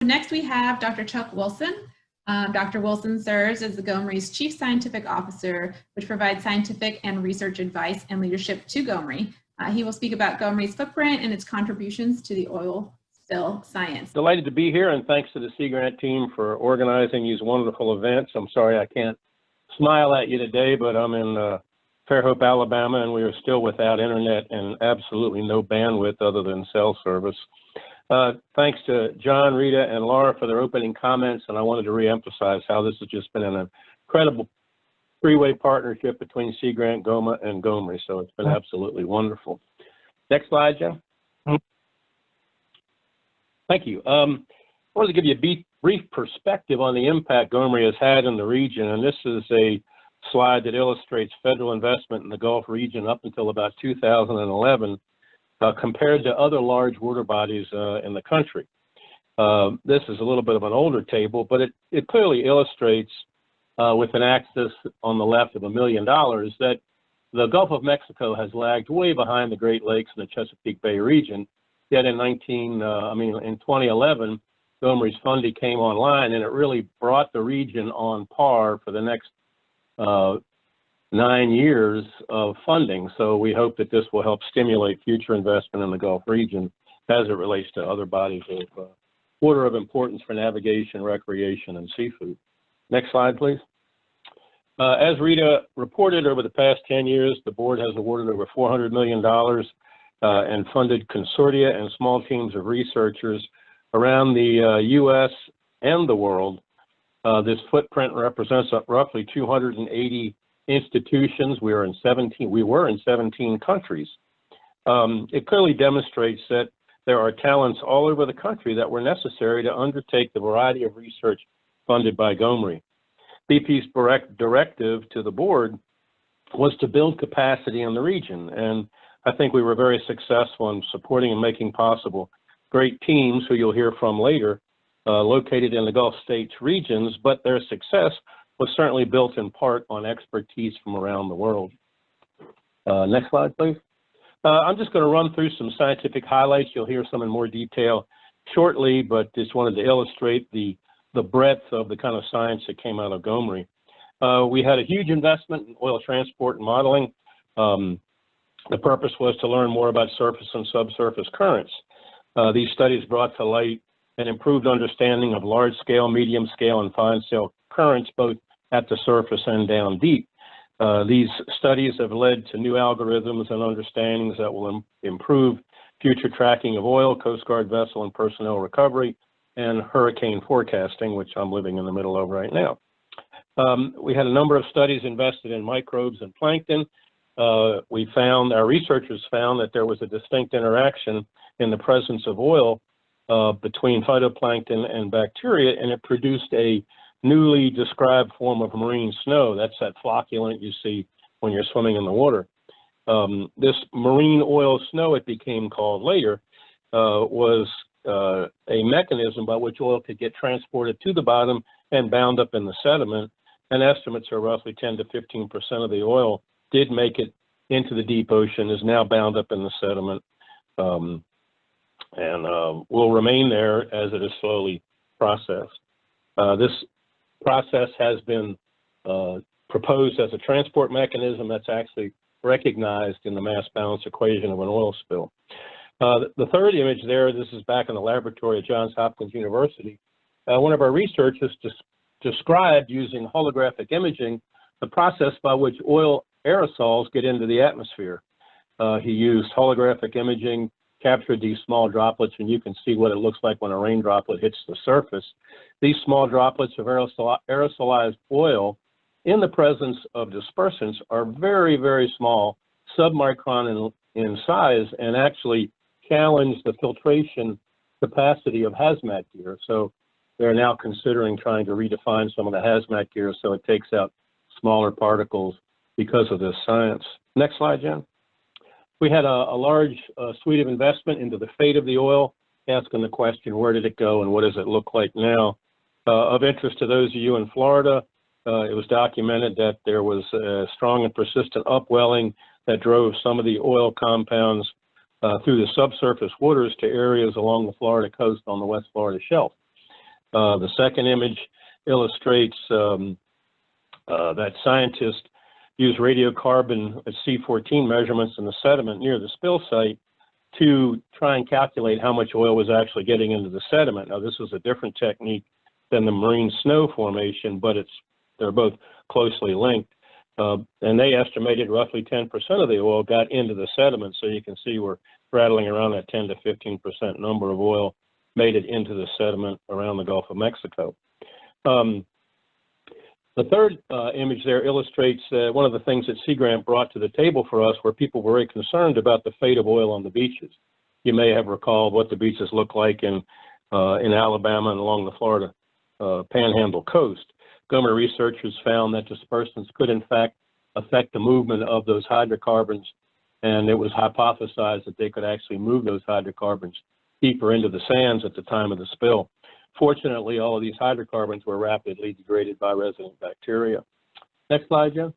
next we have Dr. Chuck Wilson. Dr. Wilson serves as the GoMRI's Chief Scientific Officer, which provides scientific and research advice and leadership to GoMRI. He will speak about GoMRI's footprint and its contributions to the oil spill science. Delighted to be here, and thanks to the Sea Grant team for organizing these wonderful events. I'm sorry I can't smile at you today, but I'm in Fairhope, Alabama, and we are still without internet and absolutely no bandwidth other than cell service. Thanks to John, Rita, and Laura for their opening comments, and I wanted to reemphasize how this has just been an incredible three-way partnership between Sea Grant, GOMA, and GoMRI, so it's been absolutely wonderful. Next slide, Jim. Thank you. I wanted to give you a brief perspective on the impact GoMRI has had in the region, and this is a slide that illustrates federal investment in the Gulf region up until about 2011 compared to other large water bodies in the country. This is a little bit of an older table, but it clearly illustrates with an axis on the left of $1 million that the Gulf of Mexico has lagged way behind the Great Lakes and the Chesapeake Bay region. Yet in 2011, GoMRI's funding came online, and it really brought the region on par for the next 9 years of funding. So we hope that this will help stimulate future investment in the Gulf region as it relates to other bodies of water of importance for navigation, recreation, and seafood. Next slide, please. As Rita reported, over the past 10 years, the board has awarded over $400 million and funded consortia and small teams of researchers around the U.S. and the world. This footprint represents roughly 280 institutions. We were in 17 countries. It clearly demonstrates that there are talents all over the country that were necessary to undertake the variety of research funded by GoMRI. BP's directive to the board was to build capacity in the region, and I think we were very successful in supporting and making possible great teams who you'll hear from later located in the Gulf states regions, but their success was certainly built in part on expertise from around the world. Next slide, please. I'm just going to run through some scientific highlights. You'll hear some in more detail shortly, but just wanted to illustrate the breadth of the kind of science that came out of GoMRI. We had a huge investment in oil transport and modeling. The purpose was to learn more about surface and subsurface currents. These studies brought to light an improved understanding of large-scale, medium-scale, and fine-scale currents, both at the surface and down deep. These studies have led to new algorithms and understandings that will improve future tracking of oil, Coast Guard vessel and personnel recovery, and hurricane forecasting, which I'm living in the middle of right now. We had a number of studies invested in microbes and plankton. Our researchers found that there was a distinct interaction in the presence of oil between phytoplankton and bacteria, and it produced a newly described form of marine snow. That's that flocculant you see when you're swimming in the water. This marine oil snow, it became called later, was a mechanism by which oil could get transported to the bottom and bound up in the sediment, and estimates are roughly 10 to 15% of the oil did make it into the deep ocean, is now bound up in the sediment, and will remain there as it is slowly processed. This process has been proposed as a transport mechanism that's actually recognized in the mass balance equation of an oil spill. The third image there, this is back in the laboratory at Johns Hopkins University. One of our researchers described using holographic imaging the process by which oil aerosols get into the atmosphere. He used holographic imaging, captured these small droplets, and you can see what it looks like when a rain droplet hits the surface. These small droplets of aerosolized oil in the presence of dispersants are very, very small, submicron in size, and actually challenge the filtration capacity of hazmat gear. So they're now considering trying to redefine some of the hazmat gear so it takes out smaller particles because of this science. Next slide, Jen. We had a large suite of investment into the fate of the oil, asking the question, where did it go and what does it look like now? Of interest to those of you in Florida, it was documented that there was a strong and persistent upwelling that drove some of the oil compounds through the subsurface waters to areas along the Florida coast on the West Florida shelf. The second image illustrates that scientists use radiocarbon C14 measurements in the sediment near the spill site to try and calculate how much oil was actually getting into the sediment. Now, this was a different technique than the marine snow formation, but they're both closely linked. And they estimated roughly 10% of the oil got into the sediment. So you can see we're rattling around that 10 to 15% number of oil made it into the sediment around the Gulf of Mexico. The third image there illustrates one of the things that Sea Grant brought to the table for us, where people were very concerned about the fate of oil on the beaches. You may have recalled what the beaches look like in Alabama and along the Florida Panhandle coast. GoMRI researchers found that dispersants could, in fact, affect the movement of those hydrocarbons, and it was hypothesized that they could actually move those hydrocarbons deeper into the sands at the time of the spill. Fortunately, all of these hydrocarbons were rapidly degraded by resident bacteria. Next slide, Joe.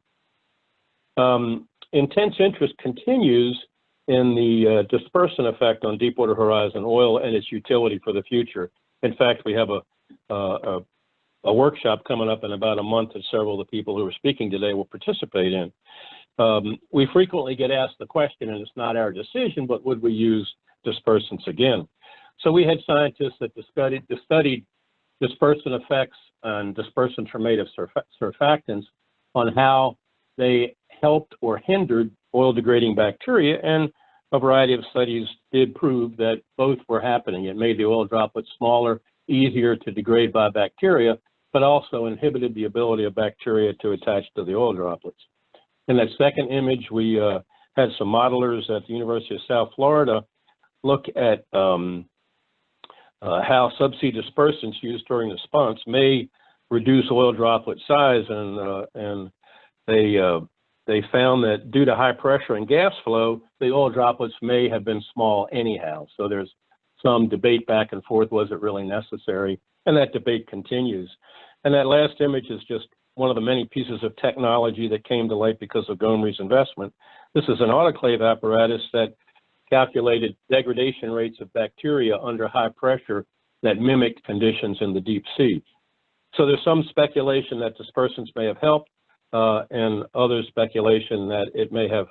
Intense interest continues in the dispersant effect on Deepwater Horizon oil and its utility for the future. In fact, we have a workshop coming up in about a month that several of the people who are speaking today will participate in. We frequently get asked the question, and it's not our decision, but would we use dispersants again? So we had scientists that studied dispersant effects and dispersants from native surfactants on how they helped or hindered oil-degrading bacteria, and a variety of studies did prove that both were happening. It made the oil droplets smaller, easier to degrade by bacteria, but also inhibited the ability of bacteria to attach to the oil droplets. In that second image, we had some modelers at the University of South Florida look at how subsea dispersants used during the spunks may reduce oil droplet size, and they found that due to high pressure and gas flow, the oil droplets may have been small anyhow. So there's some debate back and forth, was it really necessary? And that debate continues. And that last image is just one of the many pieces of technology that came to light because of GoMRI's investment. This is an autoclave apparatus that calculated degradation rates of bacteria under high pressure that mimicked conditions in the deep sea. So there's some speculation that dispersants may have helped, and other speculation that it may have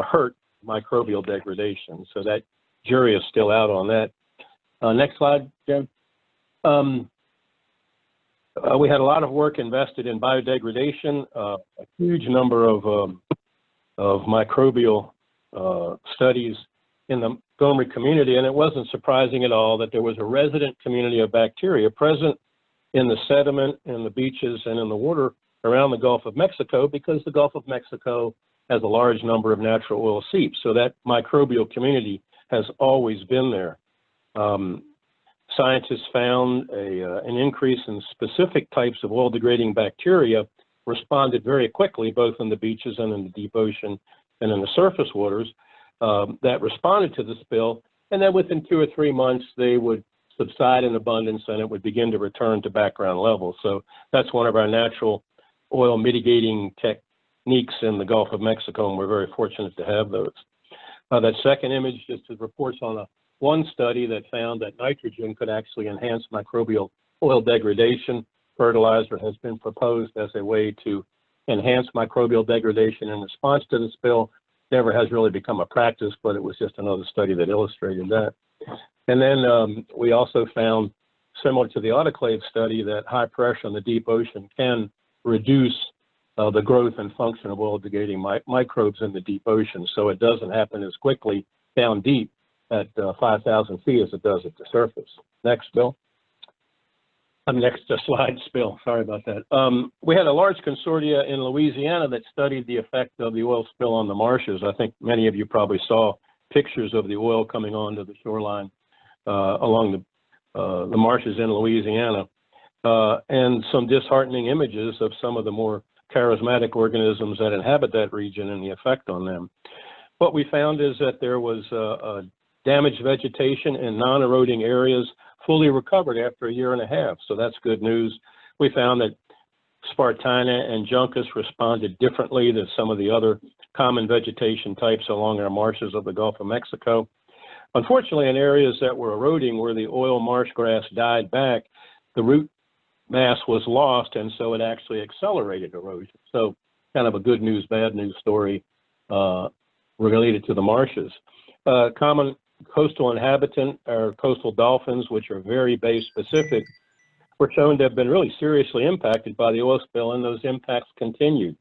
hurt microbial degradation. So that jury is still out on that. Next slide, Jim. We had a lot of work invested in biodegradation, a huge number of microbial studies in the GoMRI community, and it wasn't surprising at all that there was a resident community of bacteria present in the sediment, in the beaches, and in the water around the Gulf of Mexico, because the Gulf of Mexico has a large number of natural oil seeps. So that microbial community has always been there. Scientists found an increase in specific types of oil-degrading bacteria responded very quickly, both in the beaches and in the deep ocean and in the surface waters, that responded to the spill. And then within 2 or 3 months, they would subside in abundance and it would begin to return to background levels. So that's one of our natural oil mitigating techniques in the Gulf of Mexico, and we're very fortunate to have those. That second image just reports on one study that found that nitrogen could actually enhance microbial oil degradation. Fertilizer has been proposed as a way to enhance microbial degradation in response to the spill. Never has really become a practice, but it was just another study that illustrated that. And then we also found, similar to the autoclave study, that high pressure in the deep ocean can reduce the growth and function of oil-degrading microbes in the deep ocean. So it doesn't happen as quickly down deep at 5,000 feet as it does at the surface. Next, Bill. Next slide, Bill. Sorry about that. We had a large consortia in Louisiana that studied the effect of the oil spill on the marshes. I think many of you probably saw pictures of the oil coming onto the shoreline along the marshes in Louisiana, and some disheartening images of some of the more charismatic organisms that inhabit that region and the effect on them. What we found is that there was damaged vegetation in non-eroding areas fully recovered after 1.5 years. So that's good news. We found that Spartina and Juncus responded differently than some of the other common vegetation types along our marshes of the Gulf of Mexico. Unfortunately, in areas that were eroding where the oil marsh grass died back, the root mass was lost, and so it actually accelerated erosion. So kind of a good news, bad news story related to the marshes. Common coastal inhabitant are coastal dolphins, which are very bay specific, were shown to have been really seriously impacted by the oil spill, and those impacts continued.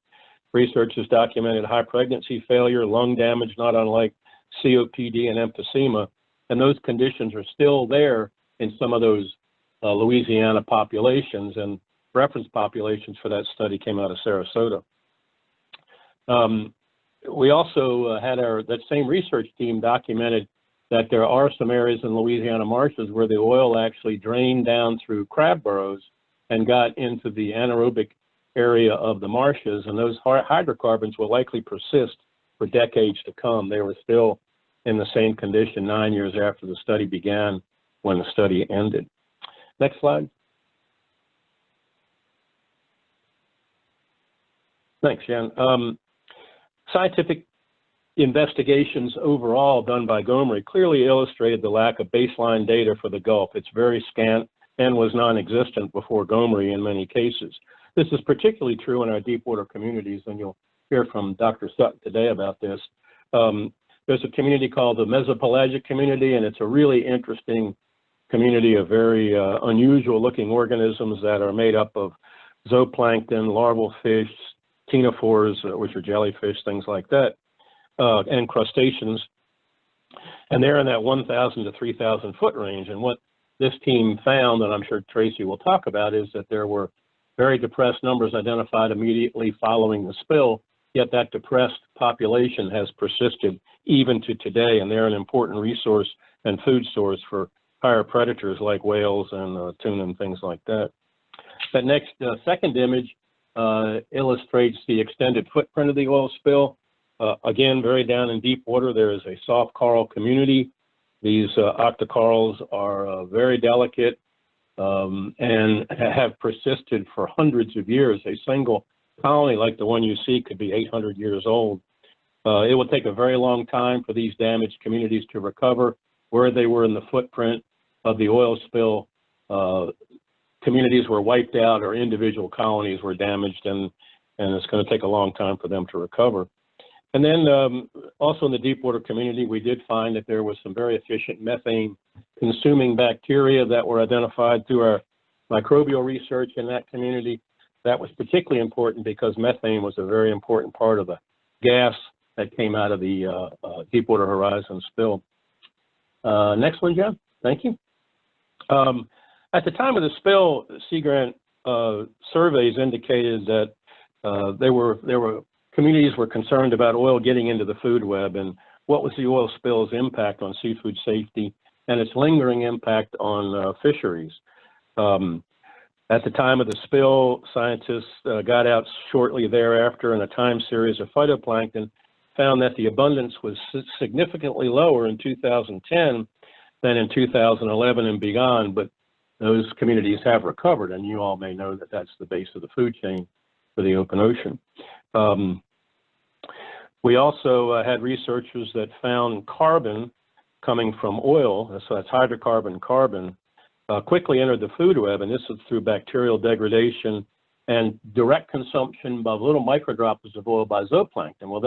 Researchers documented high pregnancy failure, lung damage, not unlike COPD and emphysema, and those conditions are still there in some of those Louisiana populations, and reference populations for that study came out of Sarasota. We also had that same research team documented that there are some areas in Louisiana marshes where the oil actually drained down through crab burrows and got into the anaerobic area of the marshes, and those hydrocarbons will likely persist for decades to come. They were still in the same condition 9 years after the study began when the study ended. Next slide. Thanks, Jan. Scientific investigations overall done by GoMRI clearly illustrated the lack of baseline data for the Gulf. It's very scant and was non-existent before GoMRI in many cases. This is particularly true in our deep water communities, and you'll hear from Dr. Sutton today about this. There's a community called the Mesopelagic community, and it's a really interesting community of very unusual looking organisms that are made up of zooplankton, larval fish, ctenophores, which are jellyfish, things like that, and crustaceans. And they're in that 1,000 to 3,000 foot range. And what this team found, and I'm sure Tracy will talk about, is that there were very depressed numbers identified immediately following the spill, yet that depressed population has persisted even to today, and they're an important resource and food source for higher predators like whales and tuna and things like that. That next second image illustrates the extended footprint of the oil spill. Again, very down in deep water, there is a soft coral community. These octocorals are very delicate and have persisted for hundreds of years. A single colony like the one you see could be 800 years old. It will take a very long time for these damaged communities to recover. Where they were in the footprint of the oil spill, communities were wiped out or individual colonies were damaged, and it's going to take a long time for them to recover. And then also in the deep water community, we did find that there was some very efficient methane consuming bacteria that were identified through our microbial research in that community. That was particularly important because methane was a very important part of the gas that came out of the Deepwater Horizon spill. Next one, John. Thank you. At the time of the spill, Sea Grant surveys indicated that there were communities were concerned about oil getting into the food web and what was the oil spill's impact on seafood safety and its lingering impact on fisheries. At the time of the spill, scientists got out shortly thereafter in a time series of phytoplankton, found that the abundance was significantly lower in 2010 than in 2011 and beyond, but those communities have recovered, and you all may know that that's the base of the food chain for the open ocean. We also had researchers that found carbon coming from oil, so that's hydrocarbon carbon, quickly entered the food web, and this is through bacterial degradation and direct consumption of little microdroplets of oil by zooplankton. Well,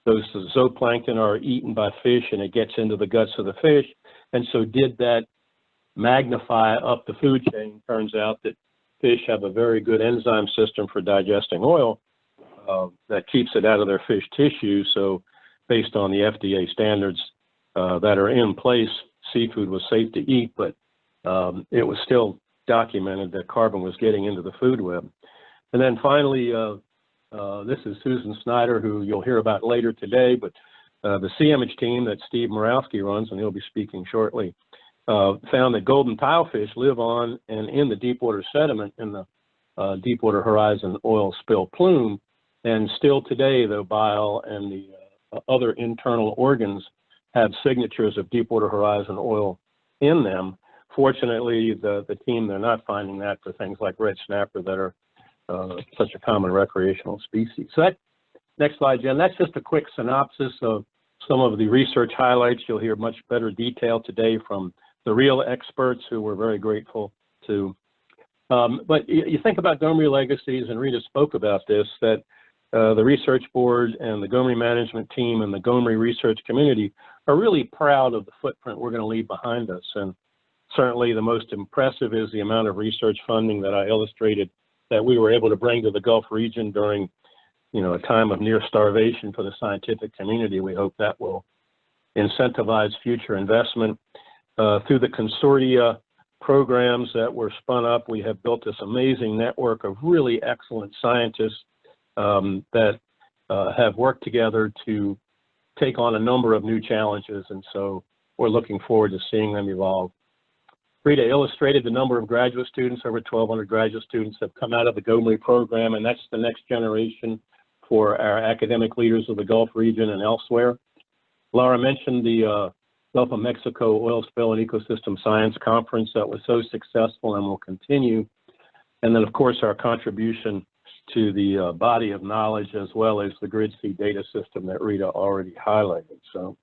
those zooplankton are eaten by fish, and it gets into the guts of the fish, and so did that magnify up the food chain. Turns out that fish have a very good enzyme system for digesting oil that keeps it out of their fish tissue. So based on the FDA standards that are in place, seafood was safe to eat, but it was still documented that carbon was getting into the food web. And then finally, this is Susan Snyder, who you'll hear about later today, but the CMH team that Steve Morawski runs, and he'll be speaking shortly, found that golden tilefish live on and in the deepwater sediment in the Deepwater Horizon oil spill plume. And still today, the bile and the other internal organs have signatures of Deepwater Horizon oil in them. Fortunately, the team, they're not finding that for things like red snapper that are such a common recreational species. So that, next slide, Jen, that's just a quick synopsis of some of the research highlights. You'll hear much better detail today from the real experts who we're very grateful to But you think about GoMRI legacies, and Rita spoke about this, that the research board and the GoMRI management team and the GoMRI research community are really proud of the footprint we're going to leave behind us. And certainly the most impressive is the amount of research funding that I illustrated that we were able to bring to the Gulf region during, a time of near starvation for the scientific community. We hope that will incentivize future investment. Through the consortia programs that were spun up, we have built this amazing network of really excellent scientists that have worked together to take on a number of new challenges, and so we're looking forward to seeing them evolve. Rita illustrated the number of graduate students. Over 1,200 graduate students have come out of the GoMRI program, and that's the next generation for our academic leaders of the Gulf region and elsewhere. Laura mentioned the Gulf of Mexico Oil Spill and Ecosystem Science Conference that was so successful and will continue. And then, of course, our contribution to the body of knowledge, as well as the GridSeed data system that Rita already highlighted. So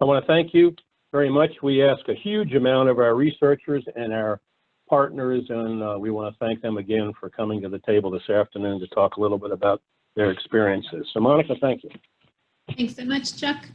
I want to thank you very much. We ask a huge amount of our researchers and our partners, and we want to thank them again for coming to the table this afternoon to talk a little bit about their experiences. So Monica, thank you. Thanks so much, Chuck.